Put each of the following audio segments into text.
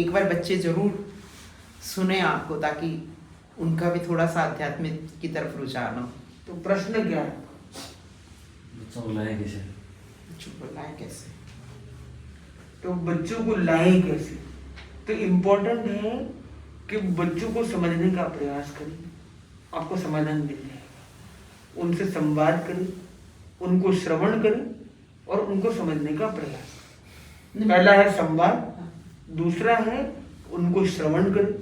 एक बार बच्चे जरूर सुने आपको, ताकि उनका भी थोड़ा सा आध्यात्मिक की तरफ रुझान हो। तो प्रश्न क्या है? बच्चों को लाए कैसे? बच्चों को लाए कैसे? तो बच्चों को लाए कैसे? तो इम्पोर्टेंट है कि बच्चों को समझने का प्रयास करें, आपको समाधान मिल जाएगा। उनसे संवाद करें, उनको श्रवण करें और उनको समझने का प्रयास। पहला है संवाद, दूसरा है उनको श्रवण करें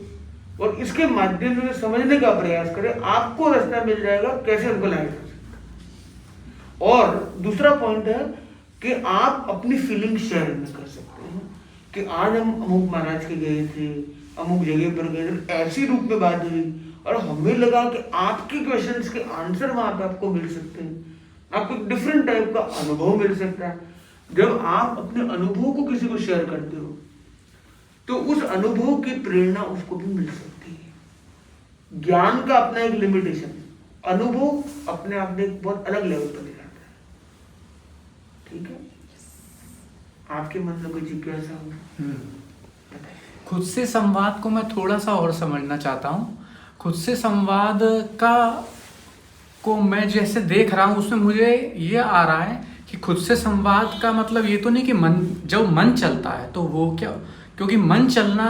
और इसके माध्यम से समझने का प्रयास करें। आपको रास्ता मिल जाएगा कैसे उनको लाया जा सकता। और दूसरा पॉइंट है कि आप अपनी फीलिंग शेयर में कर सकते हैं कि आज हम अमुक महाराज के गए थे, अमुक जगह पर गए थे, ऐसी रूप में बात हुई और हमें लगा कि आपके क्वेश्चंस के आंसर वहां पे आपको मिल सकते हैं, आपको डिफरेंट टाइप का अनुभव मिल सकता है। जब आप अपने अनुभव को किसी को शेयर करते हो तो उस अनुभव की प्रेरणा उसको भी मिल सकती है। ज्ञान का अपना एक लिमिटेशन है, अनुभव अपने आप में एक बहुत अलग लेवल पर ले जाता है। ठीक है, आपके मन में कोई जिज्ञासा हो? खुद से संवाद को मैं थोड़ा सा और समझना चाहता हूँ। खुद से संवाद को मैं जैसे देख रहा हूँ उसमें मुझे ये आ रहा है कि खुद से संवाद का मतलब ये तो नहीं कि जब मन चलता है तो वो क्या, क्योंकि मन चलना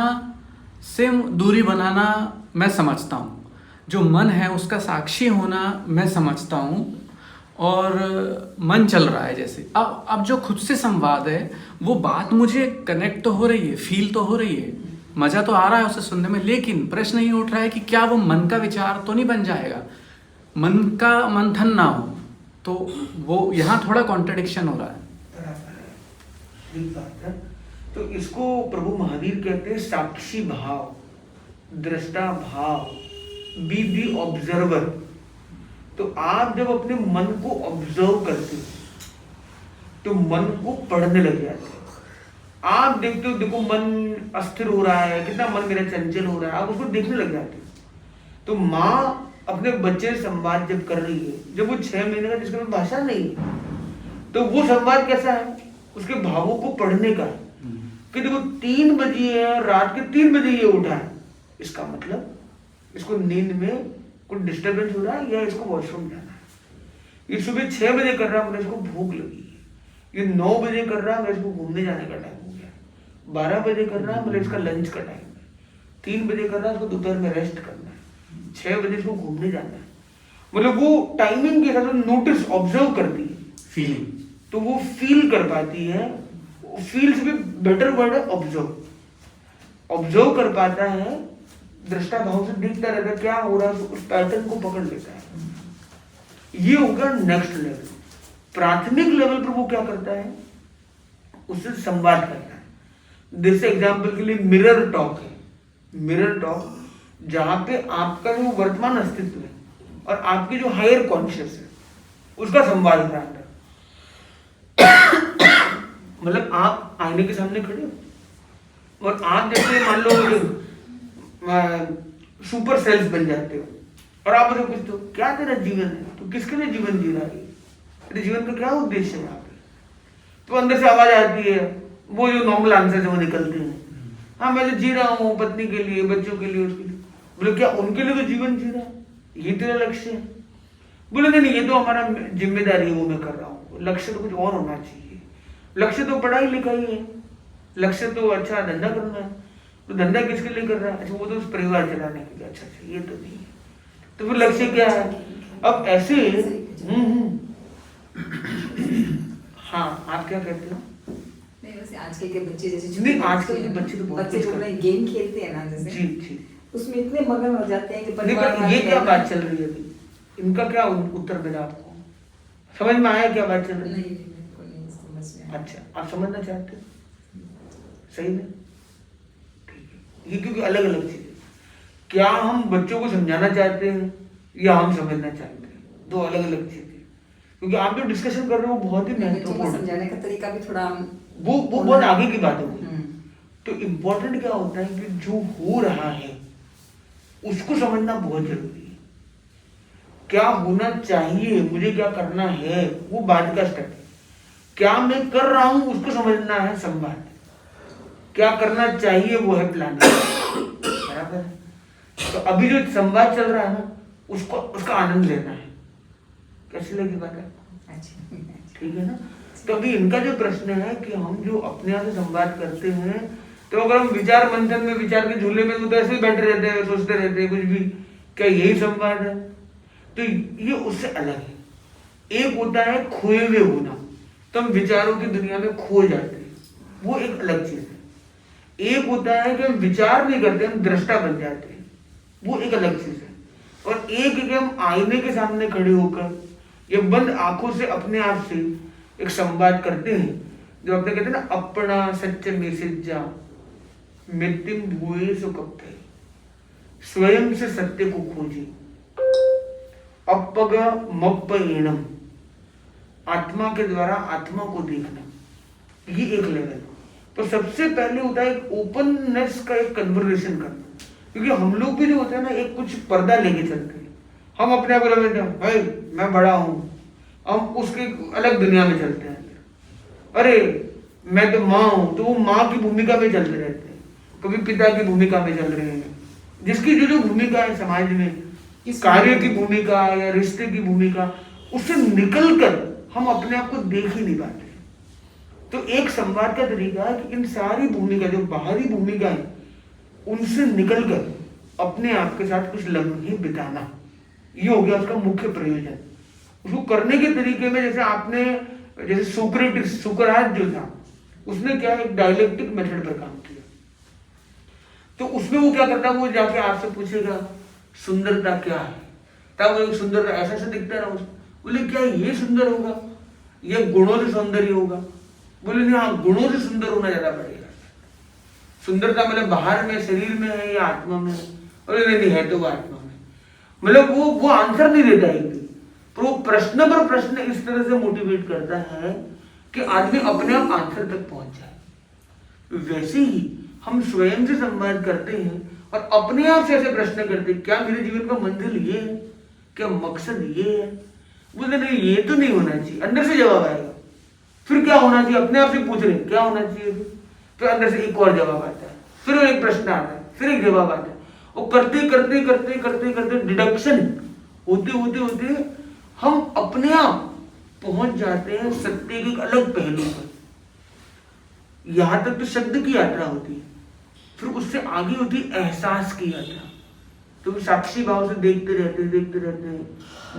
से दूरी बनाना मैं समझता हूँ, जो मन है उसका साक्षी होना मैं समझता हूँ, और मन चल रहा है जैसे। अब जो खुद से संवाद है वो बात मुझे कनेक्ट तो हो रही है, फील तो हो रही है, मज़ा तो आ रहा है उसे सुनने में, लेकिन प्रश्न ये उठ रहा है कि क्या वो मन का विचार तो नहीं बन जाएगा, मन का मंथन ना हो, तो वो यहाँ थोड़ा कॉन्ट्रडिक्शन हो रहा है। ठीक बात है। तो इसको प्रभु महावीर कहते हैं साक्षी भाव, दृष्टा भाव, बी दी ऑब्जर्वर। तो आप जब अपने मन को ऑब्जर्व करते हो तो मन को पढ़ने लग जाते हो। आप देखते हो, देखो मन अस्थिर हो रहा है, कितना मन मेरा चंचल हो रहा है, आप उसको देखने लग जाते हो। तो माँ अपने बच्चे से संवाद जब कर रही है, जब वो 6 महीने का जिसके में भाषा नहीं है, तो वो संवाद कैसा है? उसके भावों को पढ़ने का है कि देखो 3 बजे है, रात के 3 बजे ये उठा है, इसका मतलब इसको नींद में कुछ डिस्टर्बेंस हो रहा है या इसको वॉशरूम जाना है। ये सुबह 6 बजे कर रहा है, मतलब इसको भूख लगी है। ये 9 बजे कर रहा है, मतलब इसको घूमने जाने का टाइम हो गया। 12 बजे कर रहा है, मतलब इसका लंच का टाइम है। 3 बजे कर रहा है, इसको दोपहर में रेस्ट करना है। 6 बजे इसको घूमने जाना है। मतलब वो टाइमिंग के हिसाब से नोटिस ऑब्जर्व करती है, फीलिंग, तो वो फील कर पाती है। फील से भी बेटर वर्ड है ऑब्जर्व। ऑब्जर्व कर पाता है, दृष्टा भाव से देखता रहता है क्या हो रहा है, उस पैटर्न को पकड़ लेता है। ये होगा नेक्स्ट लेवल। प्राथमिक लेवल पर वो क्या करता है? उससे संवाद करता है। जैसे एग्जाम्पल के लिए मिरर टॉक है। मिरर टॉक जहां पे आपका जो वर्तमान अस्तित्व है और आपके जो हायर कॉन्शियस है उसका संवाद हो रहा है। मतलब आप आईने के सामने खड़े हो और आप जैसे मान लो सुपर सेल्स बन जाते हो और आप मुझे पूछते हो क्या तेरा जीवन है, तो किसके लिए जीवन जी रहा है, तेरे जीवन का क्या उद्देश्य है यहाँ पे? तो अंदर से आवाज आती है, वो जो नॉर्मल आंसर से वो निकलते हैं, हाँ मैं तो जी रहा हूँ पत्नी के लिए, बच्चों के लिए, उसके लिए। बोले क्या उनके लिए तो जीवन जी रहा है, ये तेरा लक्ष्य है? बोले नहीं, ये तो हमारा जिम्मेदारी है, वो मैं कर रहा हूँ। लक्ष्य तो कुछ और होना चाहिए। लक्ष्य तो पढ़ाई लिखाई है, लक्ष्य तो अच्छा धंधा करना है। तो धंधा किसके लिए कर रहा है? अच्छा वो तो उस परिवार चलाने के लिए। अच्छा ये तो नहीं है, तो फिर लक्ष्य क्या है? अब ऐसे हाँ आप क्या कहते हो? नहीं वैसे आजकल के बच्चे जैसे नहीं, आजकल के बच्चे तो बहुत बच्चे कुछ जो करते हैं। गेम खेलते हैं ना जैसे, जी जी। उसमें इतने मगन हो जाते हैं कि नहीं परिवार पर वाले ये क्या कहना- बात चल रही है अभी? इनका क्या उत्तर मिला आपको? समझ में आया क्या बात चल रही है? नहीं बिल्कुल नहीं समझ में आया। अच्छा आप समझना चाहते हो? सही में ठीक है। ये क्योंकि अलग अलग चीजें, क्या हम बच्चों को समझाना चाहते हैं या हम समझना चाहते हैं, दो अलग अलग चीजें। क्योंकि आप जो डिस्कशन कर रहे हो बहुत ही बच्चों को महत्वपूर्ण, समझाने का तरीका भी थोड़ा वो बहुत आगे की बात होगी। हम्म। तो इम्पोर्टेंट क्या होता है कि जो हो रहा है उसको समझना बहुत जरूरी है। क्या होना चाहिए, मुझे क्या करना है, वो बाद का स्टेप है। क्या मैं कर रहा हूं उसको समझना है संवाद। क्या करना चाहिए वो है प्लानिंग, बराबर है। तो अभी जो संवाद चल रहा है ना, उसका आनंद लेना है। कैसी लगी बात है? अच्छा ठीक है ना। तो अभी इनका जो प्रश्न है कि हम जो अपने आप से संवाद करते हैं, तो अगर हम विचार मंथन में, विचार के झूले में तो ऐसे ही बैठे रहते हैं, सोचते रहते हैं कुछ भी, क्या यही संवाद है? तो ये उससे अलग है। एक होता है खोए हुए होना, तो हम विचारों की दुनिया में खो जाते हैं, वो एक अलग चीज है। एक होता है कि हम विचार नहीं करते, हम दृष्टा बन जाते हैं, वो एक अलग चीज है। और एक है कि हम आईने के सामने खड़े होकर या बंद आंखों से अपने आप से एक संवाद करते हैं, जो अपने कहते हैं ना, अपना सत्य मैसेज जा मृत्युम भूए सो कब थे, स्वयं से सत्य को खोजे, अपग मप्प एणम, आत्मा के द्वारा आत्मा को देखना, ये एक लेवल। तो सबसे पहले होता है एक ओपननेस का एक कन्वर्सेशन करना, क्योंकि हम लोग भी जो होते हैं ना, एक कुछ पर्दा लेके चलते हैं। हम अपने आप को भाई मैं बड़ा हूं, हम उसके अलग दुनिया में चलते हैं। अरे मैं तो माँ हूं, तो वो माँ की भूमिका में चलते रहते हैं, कभी पिता की भूमिका में चल रहे हैं। जिसकी जो जो भूमिका है समाज में, कार्य की भूमिका या रिश्ते की भूमिका, उससे निकलकर हम अपने आप को देख ही नहीं पाते। तो एक संवाद का तरीका है कि इन सारी भूमिका, जो बाहरी भूमिका है, उनसे निकलकर अपने आप के साथ कुछ लम्हे बिताना, ये हो गया उसका मुख्य प्रयोजन। उसको करने के तरीके में जैसे आपने, जैसे सुकरात जो था, उसने क्या एक डायलेक्टिक मेथड पर काम किया। तो उसमें वो क्या करता है, वो जाके आपसे पूछेगा सुंदरता क्या है, तब वो सुंदरता ऐसा दिखता रहा, बोले क्या ये सुंदर होगा, ये गुणों से सौंदर्य होगा? बोले नहीं, हाँ गुणों से सुंदर होना ज्यादा पड़ेगा। सुंदरता मतलब बाहर में, शरीर में है या आत्मा में? बोले नहीं है तो वो आत्मा में। मतलब वो आंसर नहीं देता है, पर वो प्रश्न पर प्रश्न इस तरह से मोटिवेट करता है कि आदमी अपने आप आंसर तक पहुंच जाए। वैसे ही हम स्वयं से संवाद करते हैं और अपने आप से ऐसे प्रश्न करते हैं, क्या मेरे जीवन का मंजिल ये है, क्या मकसद ये है? बोलते नहीं ये तो नहीं होना चाहिए, अंदर से जवाब आएगा। फिर क्या होना चाहिए, अपने आप से पूछ रहे क्या होना चाहिए, फिर अंदर से एक और जवाब आता है, फिर एक प्रश्न आता है, फिर एक जवाब आता है। और करते करते करते करते करते डिडक्शन होते होते होते हम अपने आप पहुंच जाते हैं सत्य के एक अलग पहलू पर। यहां तक तो शब्द की यात्रा होती है, फिर उससे आगे होती है एहसास की यात्रा। तो साक्षी भाव से देखते रहते हैं,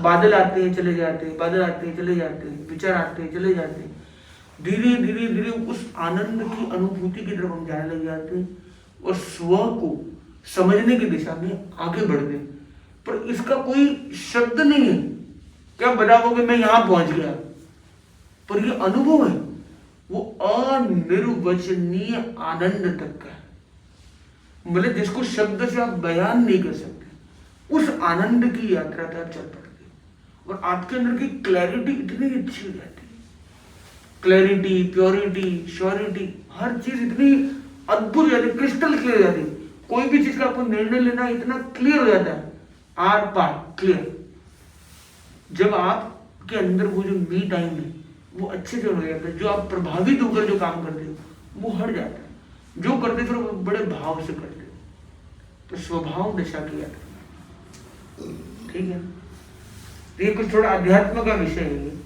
बादल आते हैं चले जाते हैं, बादल आते हैं चले जाते हैं, विचार आते हैं चले जाते हैं, धीरे धीरे धीरे उस आनंद की अनुभूति की तरफ हम जाने लग जाते हैं और स्व को समझने की दिशा में आगे बढ़ते हैं। पर इसका कोई शब्द नहीं है, क्या बताओगे मैं यहां पहुंच गया, पर ये अनुभव है वो अनिर्वचनीय आनंद तक का है। मतलब जिसको शब्द से आप बयान नहीं कर सकते, उस आनंद की यात्रा पे आप चल पड़ते हो और आपके अंदर की क्लैरिटी इतनी अच्छी हो जाती है। क्लैरिटी, प्योरिटी, श्योरिटी, हर चीज इतनी अद्भुत हो जाती है, क्रिस्टल क्लियर हो जाती है। कोई भी चीज का आपको निर्णय लेना इतना क्लियर हो जाता है, आर पार क्लियर। जब आपके अंदर वो जो मी टाइम है वो अच्छे से हो जाता है, जो आप प्रभावित होकर जो काम करते हो वो हट जाता है, जो करते फिर वो बड़े भाव से करते हो। तो स्वभाव दशा की यात्रा, ठीक है। ये कुछ थोड़ा अध्यात्म का विषय है।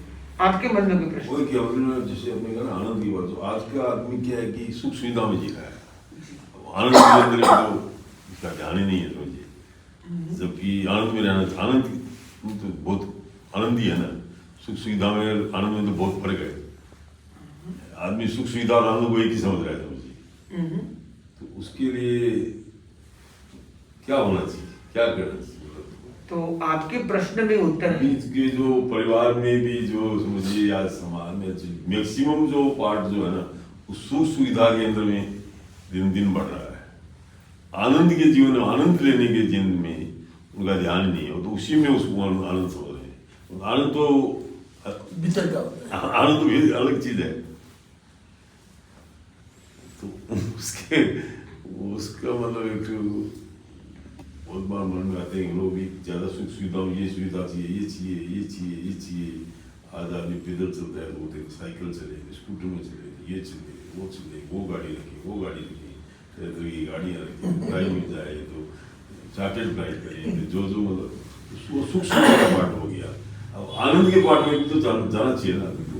आपके मन में कोई प्रश्न? वही क्या मतलब, जैसे अपने कहा ना आनंद की बात, तो आज का आदमी क्या है कि सुख सुविधा में जी रहा है, आनंद के अंदर तो इसका ध्यान ही नहीं है समझिए। जबकि आनंद में रहना, आनंद तो बहुत आनंद ही है ना, सुख सुविधा में आनंद में तो बहुत फर्क है। आदमी सुख सुविधा और आनंद को एक ही समझ रहा है समझिए। तो उसके लिए क्या होना चाहिए, क्या करना चाहिए? तो आपके प्रश्न में उत्तर है बीच के जो परिवार में भी जो समझिए आज समाज में मैक्सिमम जो पार्ट जो है ना, उस सुख सुविधा के अंदर में दिन दिन बढ़ रहा है। आनंद के जीवन में, आनंद लेने के जीवन में उनका ध्यान नहीं है, तो उसी में उसको आनंद समझ रहे हैं। आनंद तो भीतर का होता है, आनंद तो भी अलग चीज है। तो उसका मतलब एक बहुत बार मन में आते हैं लोग भी, ज्यादा सुख सुविधा में ये सुविधा चाहिए, ये चाहिए, ये चाहिए, ये चाहिए। आज आदमी पैदल चलता है, वो साइकिल चले, स्कूटर में चले, ये चले, वो चले, वो गाड़ी रखे, वो गाड़ी रखे, तो ये गाड़ियाँ रखी फ्लाइट में जाए तो चार्टेड फ्लाइट करिए तो जो मतलब वो सुख सुविधा का पार्ट हो गया। अब आनंद के पार्ट में भी तो जाना चाहिए ना आदमी को।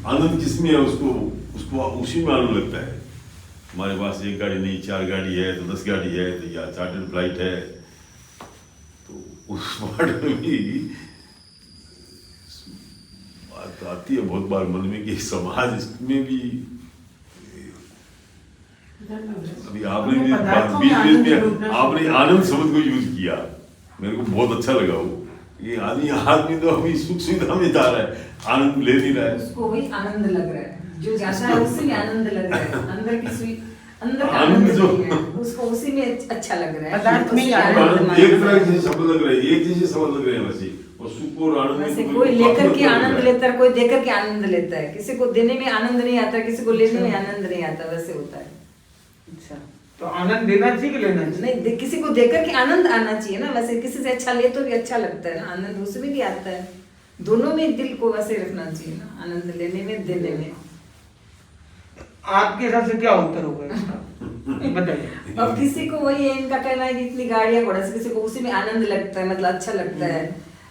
आनंद किसमें है उसको उसको उसी में आनंद लगता है। हमारे पास एक गाड़ी नहीं 4 गाड़ी है तो 10 गाड़ी है तो या चार्टर्ड फ्लाइट है तो उस पार्ट में भी बात आती है बहुत बार मन में कि समाज इसमें भी अभी आपने भी बीच में आपने आनंद शब्द को यूज किया, मेरे को बहुत अच्छा लगा वो। ये आदमी तो अभी सुख सुविधा में जा रहा है, आनंद ले नहीं रहा है। उसको वही आनंद लग रहा है, जो जाता है उसी में आनंद लग रहा है। अंदर का आनंद आनंद जो- नहीं है, उसको उसी में अच्छा लग रहा है। पदार्थ में ही उसी आनंद आनंद आनंद एक मानता तरह है। के शब्द लग रहे हैं, एक जैसे शब्द लग रहे हैं वैसे, और सुख और आनंद में वैसे तो कोई लेकर के लग आनंद रहा है। लेता है, कोई देकर के आनंद लेता है। किसी को देने में आनंद नहीं आता, किसी को लेने में आनंद नहीं आता, वैसे होता है। अच्छा, तो आनंद देना चाहिए कि लेना चाहिए? नहीं किसी को देकर के आनंद आना चाहिए ना। वैसे किसी से अच्छा ले तो भी अच्छा लगता है ना, आनंद उसमें भी आता है। दोनों में दिल को वैसे रखना चाहिए ना, आनंद लेने में देने में। आपके हिसाब से क्या उत्तर होगा इसका? बताइए। अब किसी को वही है, इनका कहना है कि इतनी गाड़ियां घोड़ा से किसी को उसी में आनंद लगता है, मतलब अच्छा लगता है।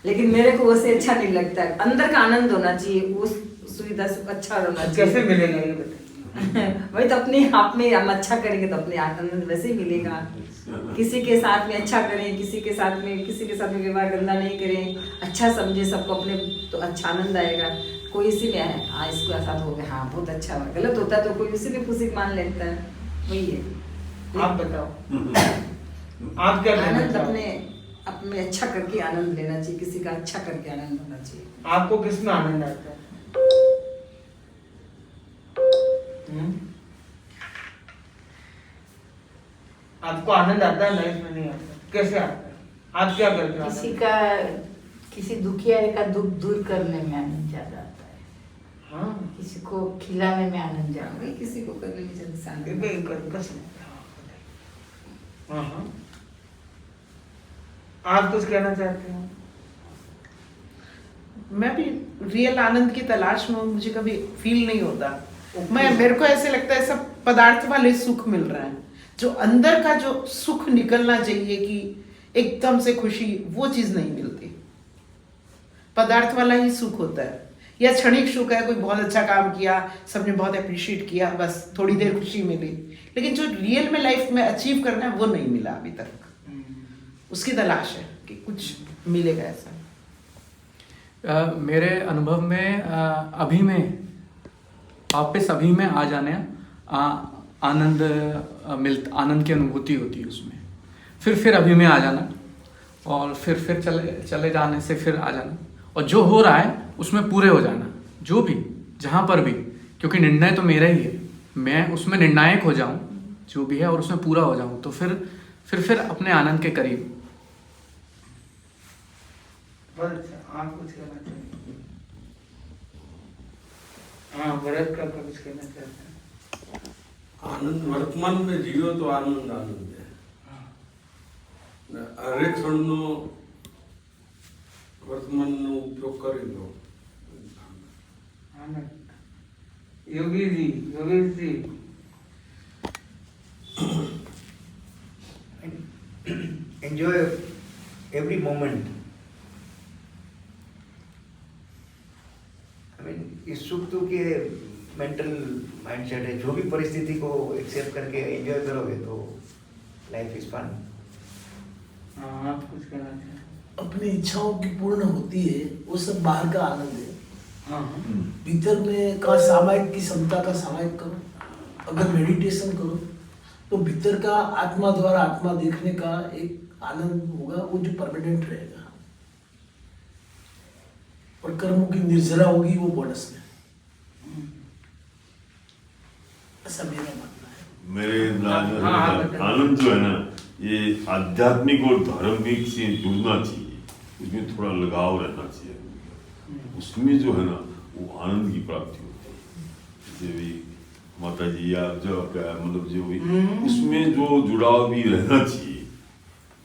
लेकिन मेरे को वैसे अच्छा नहीं लगता है। अंदर का आनंद होना चाहिए, वो सुविधा से अच्छा होना चाहिए। कैसे मिलेगा ये बताइए? वही तो अपने आप में हम अच्छा करेंगे तो अपने आनंद वैसे ही मिलेगा। किसी के साथ में अच्छा करें, किसी के साथ में व्यवहार गंदा नहीं करें, अच्छा समझे सबको अपने, तो अच्छा आनंद आएगा। कोई इसी में है हाँ इसके साथ हो गया, हाँ बहुत अच्छा हुआ, गलत होता है तो कोई उसी में खुशी मान लेता है। वही है। आप बताओ, आप क्या कहना आनंद चाहोगे? अपने अच्छा करके आनंद लेना चाहिए, किसी का अच्छा करके आनंद होना चाहिए। आपको किस में आनंद आता है? आपको आनंद आता है, लाइफ में नहीं आता? कैसे आता है? आप क्या करते हो? किसी का किसी दुखियारे का दुख दूर करने में आनंद ज्यादा आता है। हाँ, किसी को खिलाने में आनंद ज्यादा वही किसी को करने में जल्दी से आनंद ये आता है। भी कर सकते हैं। हाँ, हाँ। आप कुछ कहना चाहते हो? मैं भी रियल आनंद की तलाश में हूँ, मुझे कभी फील नहीं होता। मेरे को ऐसे लगता है सब पदार्थ वाले सुख मिल रहा है, जो अंदर का जो सुख निकलना चाहिए कि एकदम से खुशी, वो चीज नहीं मिलती। पदार्थ वाला ही सुख होता है, या क्षणिक सुख है, कोई बहुत अच्छा काम किया, सबने बहुत अप्रिशिएट किया, बस थोड़ी देर खुशी मिली। लेकिन जो रियल में लाइफ में अचीव करना है वो नहीं मिला अभी तक। उसकी तलाश है कि कुछ मिलेगा ऐसा। मेरे अनुभव में अभी में वापस अभी में आ जाने आनंद आनंद की अनुभूति होती है उसमें। फिर अभी में आ जाना, और फिर चले जाने से फिर आ जाना, और जो हो रहा है उसमें पूरे हो जाना, जो भी जहाँ पर भी, क्योंकि निर्णय तो मेरा ही है, मैं उसमें निर्णायक हो जाऊँ जो भी है और उसमें पूरा हो जाऊँ, तो फिर अपने आनंद के करीब। बहुत अच्छा। आप कुछ कहना चाहिए? हाँ, भरत का कुछ कहना चाहते हैं? आनंद वर्तमान में जीरो तो आनंद है। हरेक ક્ષણનો વર્તમાનનો ઉપયોગ કરી લો। आनंद। Yogesh ji enjoy every moment। I mean, इस सुख दुख के मेंटल माइंडसेट है, जो भी परिस्थिति को एक्सेप्ट करके एंजॉय करोगे तो लाइफ इज फन। हाँ, आप कुछ कहना चाहते हैं? अपनी इच्छाओं की पूर्ण होती है, वो सब बाहर का आनंद है। हाँ, भीतर में का सामायिक की क्षमता का सामायिक करो। अगर मेडिटेशन करो तो भीतर का आत्मा द्वारा आत्मा देखने का एक आनंद होगा, वो जो परमानेंट रहेगा। और कर्मों की निर्जरा होगी वो बोनस में। ऐसा मेरा मानना है। मेरे आनंद जो है ना, ये आध्यात्मिक और धार्मिक से जुड़ना चाहिए, उसमें थोड़ा लगाव रहना चाहिए। उसमें जो है ना वो आनंद की प्राप्ति होती है। जैसे भी माता जी या जो मतलब जो भी उसमें जो जुड़ाव भी रहना चाहिए,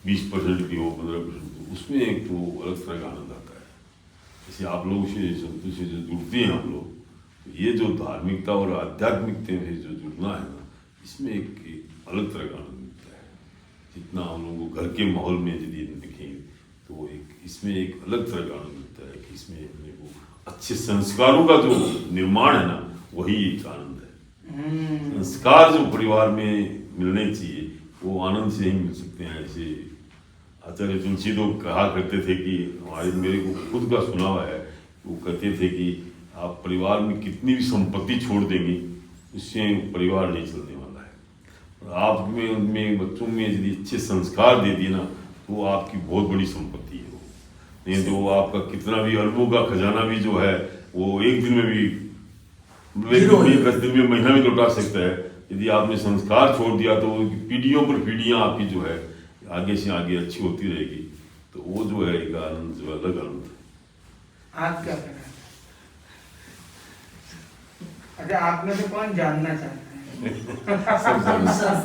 20% भी हो 15% हो, उसमें एक तो अलग तरह का आनंद आता है। जैसे आप लोग से संतों से जो जुड़ते हैं हम लोग, तो ये जो धार्मिकता और आध्यात्मिकता में जो जुड़ना है ना, इसमें एक अलग तरह का आनंद मिलता है। जितना हम लोगों को घर के माहौल में यदि देखें तो एक इसमें एक अलग तरह का आनंद मिलता है कि इसमें अपने को अच्छे संस्कारों का जो निर्माण है ना, वही एक आनंद है। संस्कार जो परिवार में मिलने चाहिए वो आनंद से ही मिल सकते हैं। ऐसे आचार्य तुलसी तो कहा करते थे कि हमारे मेरे को खुद का सुना हुआ है, वो कहते थे कि आप परिवार में कितनी भी संपत्ति छोड़ देंगे उससे परिवार नहीं चलने वाला है। और आप में उनमें बच्चों में यदि अच्छे संस्कार दे दिए ना तो वो आपकी बहुत बड़ी संपत्ति है। नहीं तो आपका कितना भी अरबों का खजाना भी जो है वो एक दिन में भी 10 दिन में महीना में लौटा सकता है। यदि आपने संस्कार छोड़ दिया तो पीढ़ियों पर पीढ़ियां आपकी जो है आगे से आगे अच्छी होती रहेगी। तो वो जो है एक आनंद जो अलग आनंद है। आप क्या कहना है? अच्छा, आप में से कौन जानना चाहता है?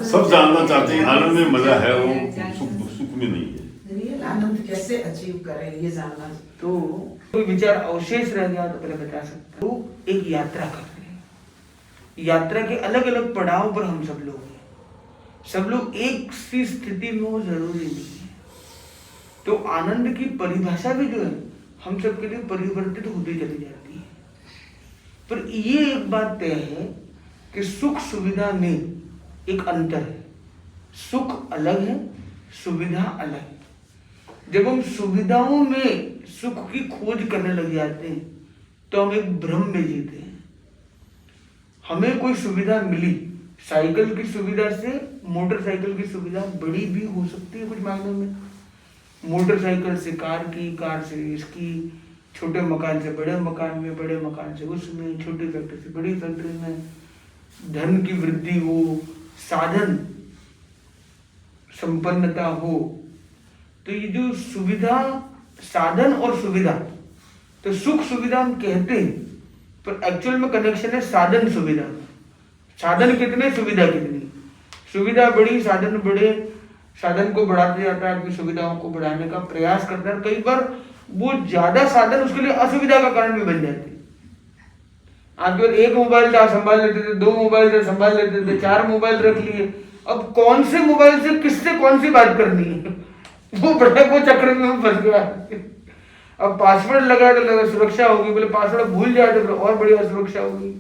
सब जानना चाहते हैं। आनंद में मजा है, वो सुख में नहीं है। रियल आनंद कैसे अचीव करें ये जानना। तो कोई विचार अवशेष रह गया तो पहले बता सकते। तो एक यात्रा कर रहे हैं, यात्रा के अलग अलग पड़ाव पर हम सब लोग हैं। सब लोग एक सी स्थिति में हो जरूरी नहीं है। तो आनंद की परिभाषा भी जो है हम सबके लिए परिवर्तित होती चली जाती है। पर ये एक बात तय है कि सुख सुविधा में एक अंतर है। सुख अलग है, सुविधा अलग है। जब हम सुविधाओं में सुख की खोज करने लग जाते हैं तो हम एक भ्रम में जीते हैं। हमें कोई सुविधा मिली, साइकिल की सुविधा से मोटरसाइकिल की सुविधा बड़ी भी हो सकती है कुछ मायनों में। मोटरसाइकिल से कार की, कार से इसकी, छोटे मकान से बड़े मकान में, बड़े मकान से उसमें, छोटी फैक्ट्री से बड़ी फैक्ट्री में, धन की वृद्धि हो, साधन संपन्नता हो। तो ये जो सुविधा, साधन और सुविधा, तो सुख सुविधा हम कहते हैं पर एक्चुअल में कनेक्शन है साधन सुविधा। साधन कितने, सुविधा कितनी। सुविधा बड़ी, साधन बड़े, साधन को बढ़ाते जाता है, अपनी सुविधाओं को बढ़ाने का प्रयास करता है। कई बार वो ज्यादा साधन उसके लिए असुविधा का कारण भी बन जाते हैं। आप केवल एक मोबाइल था संभाल लेते थे, 2 मोबाइल थे संभाल लेते थे, 4 मोबाइल रख लिए। अब कौन से मोबाइल से किससे कौन सी बात करनी है वो बड़े वो चक्र में फंस गया। अब पासवर्ड लगाया तो लगा सुरक्षा होगी, बोले पासवर्ड भूल जाए तो और बड़ी असुरक्षा होगी।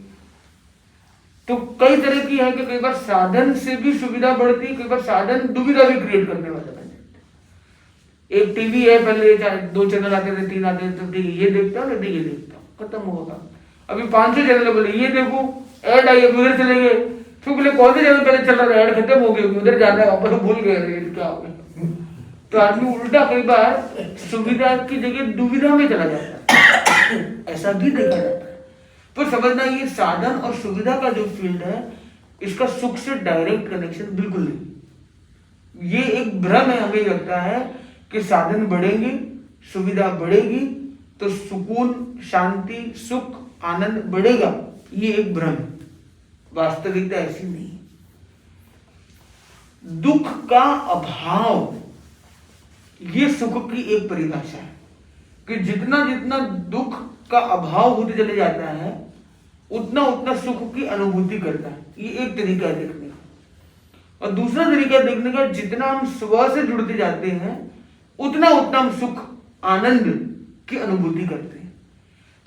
तो कई तरह की है कि कई बार साधन से भी सुविधा बढ़ती है, कई बार साधन दुविधा भी क्रिएट करने वाला बन जाता है। एक टीवी है, पहले 2 चैनल आते थे, 3 आते थे, तो ठीक है ये देखता हूँ, नहीं ये देखता हूँ, खत्म होगा। अभी 500 चैनल बोले ये देखो, ऐड आई, उधर चले गए, फिर बोले कौन से चैनल पहले चल रहा था, ऐड खत्म हो गई, उधर जाना है, वापस भूल गए क्या हो गया। तो आदमी उल्टा कई बार सुविधा की जगह दुविधा में चला जाता है, ऐसा भी देखा जाता है। तो समझना ये साधन और सुविधा का जो फील्ड है इसका सुख से डायरेक्ट कनेक्शन बिल्कुल नहीं। ये एक भ्रम है, हमें लगता है कि साधन बढ़ेंगे, सुविधा बढ़ेगी तो सुकून, शांति, सुख, आनंद बढ़ेगा। ये एक भ्रम है, वास्तविकता ऐसी नहीं है। दुख का अभाव ये सुख की एक परिभाषा है कि जितना जितना दुख का अभाव होते चले जाता है उतना उतना सुख की अनुभूति करता है। ये एक तरीका है देखने का। और दूसरा तरीका देखने का, जितना हम स्व से जुड़ते जाते हैं उतना उतना हम सुख, आनंद की अनुभूति करते हैं।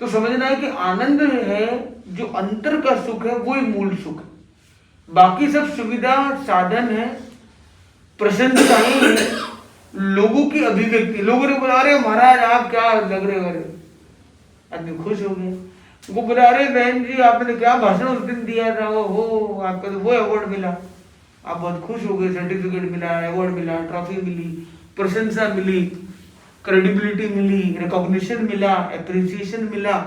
तो समझना है कि आनंद है जो अंतर का सुख है, वही मूल सुख है। बाकी सब सुविधा, साधन है, प्रसन्नताएं हैं, लोगों की अभिव्यक्ति। लोगों ने बोला अरे महाराज आप क्या लग रहे हो, आदमी खुश हो गए। वो बोला अरे बहन जी आपने क्या भाषण उस दिन दिया था, वो आपका तो वो अवार्ड मिला, आप बहुत खुश हो गए, सर्टिफिकेट मिला, अवार्ड मिला, ट्रॉफी मिली, प्रशंसा मिली, क्रेडिबिलिटी मिली, रिकॉग्निशन मिला, एप्रिसिएशन मिला।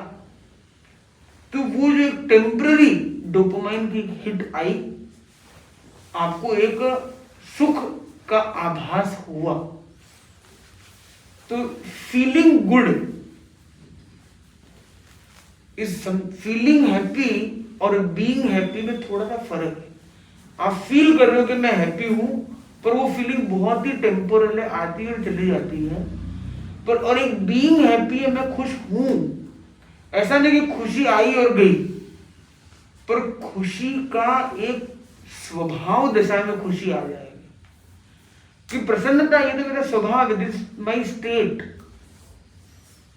तो वो जो एक टेम्पररी डोपामाइन की हिट आई, आपको एक सुख का आभास हुआ। तो feeling good is feeling happy और बीइंग हैप्पी में थोड़ा सा फर्क है। आप फील कर रहे हो कि मैं हैप्पी हूं, पर वो फीलिंग बहुत ही टेम्पोरल है, आती और चली जाती है। पर और एक बीइंग हैप्पी है, मैं खुश हूं। ऐसा नहीं कि खुशी आई और गई, पर खुशी का एक स्वभाव दशा में खुशी आ जाएगी कि प्रसन्नता ये तो मेरा स्वभाव, this my state,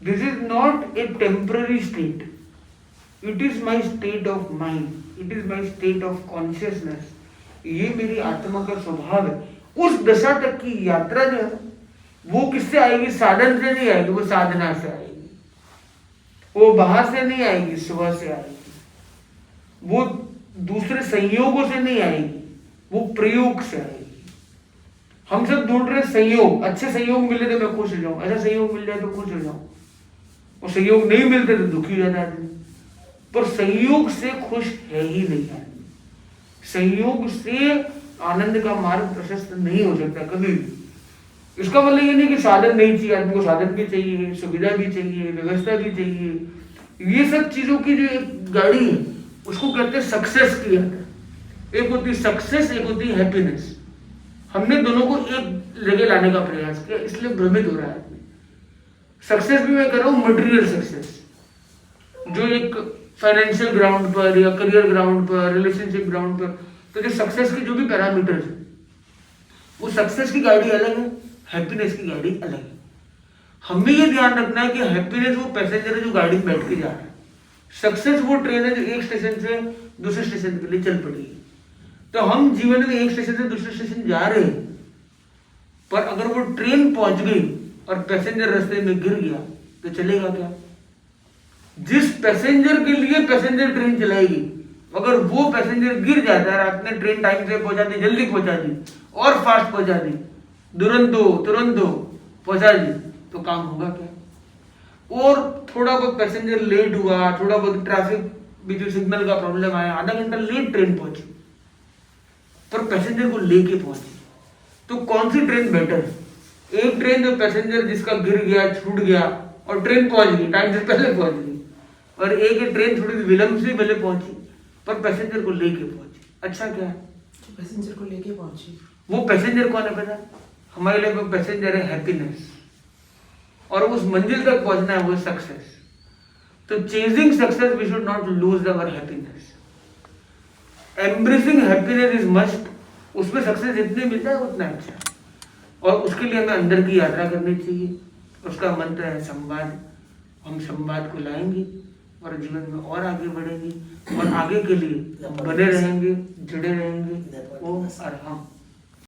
this is not a temporary state, it is my state of mind, it is my state of consciousness, ये मेरी आत्मा का स्वभाव है। उस दशा तक की यात्रा जो है वो किससे आएगी? साधन से नहीं आएगी, वो साधना से आएगी, वो बाहर से नहीं आएगी, सुबह से आएगी, वो दूसरे संयोगों से नहीं आएगी, वो प्रयोग से आएगी। हम सब ढूंढ रहे संयोग, अच्छे संयोग मिले तो मैं खुश हो जाऊं, ऐसा संयोग मिल जाए तो खुश हो जाऊं, और संयोग नहीं मिलते तो दुखी हो जाता आदमी। पर संयोग से खुश है ही नहीं आदमी, संयोग से आनंद का मार्ग प्रशस्त नहीं हो सकता कभी भी। इसका मतलब ये नहीं कि साधन नहीं चाहिए, आदमी को साधन भी चाहिए, सुविधा भी चाहिए, व्यवस्था भी चाहिए, ये सब चीजों की जो एक गाड़ी है उसको कहते हैं सक्सेस की यात्रा। एक होती सक्सेस, एक होती हैप्पीनेस। हमने दोनों को एक जगह लाने का प्रयास किया, इसलिए भ्रमित हो रहा है आदमी। सक्सेस भी मैं कर रहा हूँ मटेरियल सक्सेस, जो एक फाइनेंशियल ग्राउंड पर या करियर ग्राउंड पर, रिलेशनशिप ग्राउंड पर, तो जो सक्सेस के जो भी पैरामीटर्स है वो सक्सेस की गाड़ी अलग है, हैप्पीनेस की गाड़ी अलग है। हमें ये ध्यान रखना है कि हैप्पीनेस वो पैसेंजर है जो गाड़ी में बैठ के जा रहा है, सक्सेस वो ट्रेन है जो एक स्टेशन से दूसरे स्टेशन के लिए चल पड़ी है। तो हम जीवन में एक स्टेशन से दूसरे स्टेशन जा रहे हैं, पर अगर वो ट्रेन पहुंच गई और पैसेंजर रास्ते में गिर गया तो चलेगा क्या? जिस पैसेंजर के लिए पैसेंजर ट्रेन चलाएगी, अगर वो पैसेंजर गिर जाता है, आपने ट्रेन टाइम से पहुंचा दी, जल्दी पहुंचा दी और फास्ट पहुंचा दी, तुरंत पहुंचा दी, तो काम होगा क्या? और थोड़ा बहुत पैसेंजर लेट हुआ, थोड़ा बहुत ट्रैफिक बीच में सिग्नल का प्रॉब्लम आया, आधा घंटा लेट ट्रेन पहुंची, पर पैसेंजर को लेके पहुंची, तो कौन सी ट्रेन बेटर है? एक ट्रेन जो पैसेंजर जिसका गिर गया, छूट गया और ट्रेन पहुंच गई, टाइम से पहले पहुंच गई, और एक ट्रेन थोड़ी विलंब से पहले पहुंची पर पैसेंजर को लेके पहुंची। अच्छा क्या है? पैसेंजर को लेके पहुंची, वो पैसेंजर कौन है पता? हमारे लिए वो पैसेंजर है हैप्पीनेस, और उस मंजिल तक पहुंचना है वो सक्सेस। तो chasing success we should not lose our happiness, embracing happiness is must. उसमें सक्सेस जितने मिलता है उतना अच्छा, और उसके लिए हमें अंदर की यात्रा करनी चाहिए। उसका मंत्र है संवाद। हम संवाद को लाएंगे और जीवन में और आगे बढ़ेंगे, और आगे के लिए बने रहेंगे, जुड़े रहेंगे। ओम अरहम।